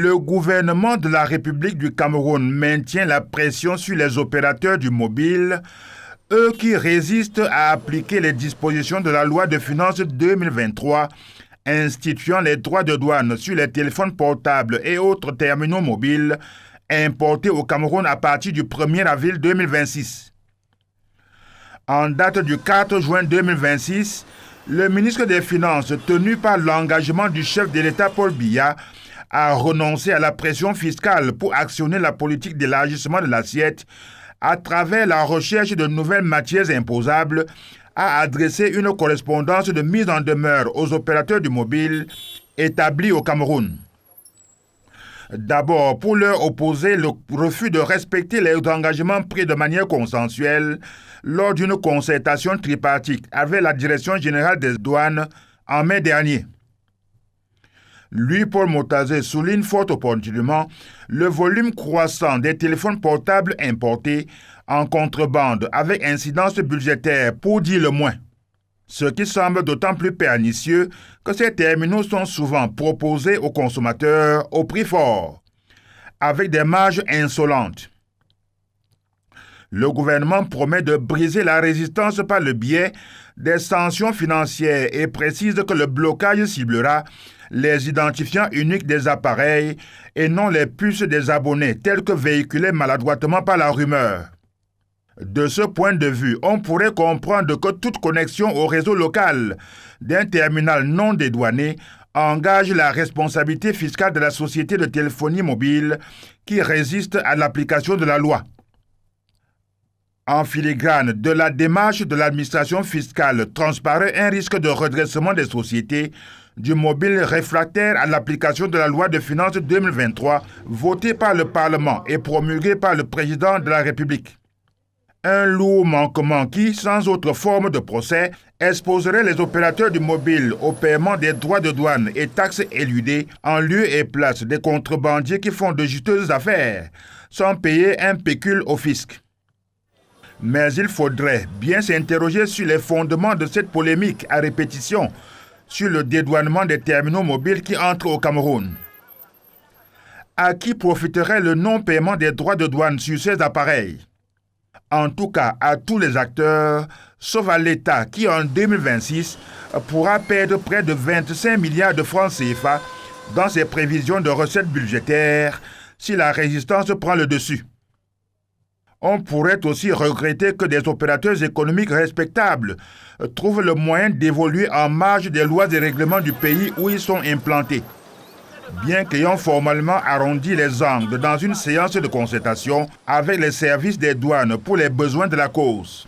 Le gouvernement de la République du Cameroun maintient la pression sur les opérateurs du mobile, eux qui résistent à appliquer les dispositions de la loi de finances 2023 instituant les droits de douane sur les téléphones portables et autres terminaux mobiles importés au Cameroun à partir du 1er avril 2026. En date du 4 juin 2026, le ministre des Finances, tenu par l'engagement du chef de l'État Paul Biya, a renoncé à la pression fiscale pour actionner la politique d'élargissement de l'assiette à travers la recherche de nouvelles matières imposables, a adressé une correspondance de mise en demeure aux opérateurs du mobile établis au Cameroun. D'abord, pour leur opposer le refus de respecter les engagements pris de manière consensuelle lors d'une concertation tripartite avec la Direction générale des douanes en mai dernier. Lui, Paul Motazé, souligne fort opportunément le volume croissant des téléphones portables importés en contrebande avec incidence budgétaire, pour dire le moins. Ce qui semble d'autant plus pernicieux que ces terminaux sont souvent proposés aux consommateurs au prix fort, avec des marges insolentes. Le gouvernement promet de briser la résistance par le biais des sanctions financières et précise que le blocage ciblera les identifiants uniques des appareils et non les puces des abonnés tels que véhiculés maladroitement par la rumeur. De ce point de vue, on pourrait comprendre que toute connexion au réseau local d'un terminal non dédouané engage la responsabilité fiscale de la société de téléphonie mobile qui résiste à l'application de la loi. En filigrane de la démarche de l'administration fiscale transparaît un risque de redressement des sociétés du mobile réfractaire à l'application de la loi de finances 2023 votée par le Parlement et promulguée par le président de la République. Un lourd manquement qui, sans autre forme de procès, exposerait les opérateurs du mobile au paiement des droits de douane et taxes éludées en lieu et place des contrebandiers qui font de juteuses affaires, sans payer un pécule au fisc. Mais il faudrait bien s'interroger sur les fondements de cette polémique à répétition sur le dédouanement des terminaux mobiles qui entrent au Cameroun. À qui profiterait le non-paiement des droits de douane sur ces appareils? En tout cas, à tous les acteurs, sauf à l'État qui, en 2026, pourra perdre près de 25 milliards de francs CFA dans ses prévisions de recettes budgétaires si la résistance prend le dessus. On pourrait aussi regretter que des opérateurs économiques respectables trouvent le moyen d'évoluer en marge des lois et règlements du pays où ils sont implantés. Bien qu'ayant formellement arrondi les angles dans une séance de concertation avec les services des douanes pour les besoins de la cause.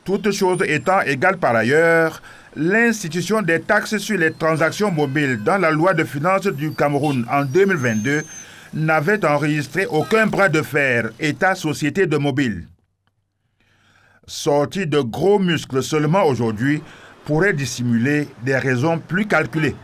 Toutes choses étant égales par ailleurs, l'institution des taxes sur les transactions mobiles dans la loi de finances du Cameroun en 2022 n'avait enregistré aucun bras de fer État-société de mobile. Sorti de gros muscles seulement aujourd'hui pourrait dissimuler des raisons plus calculées.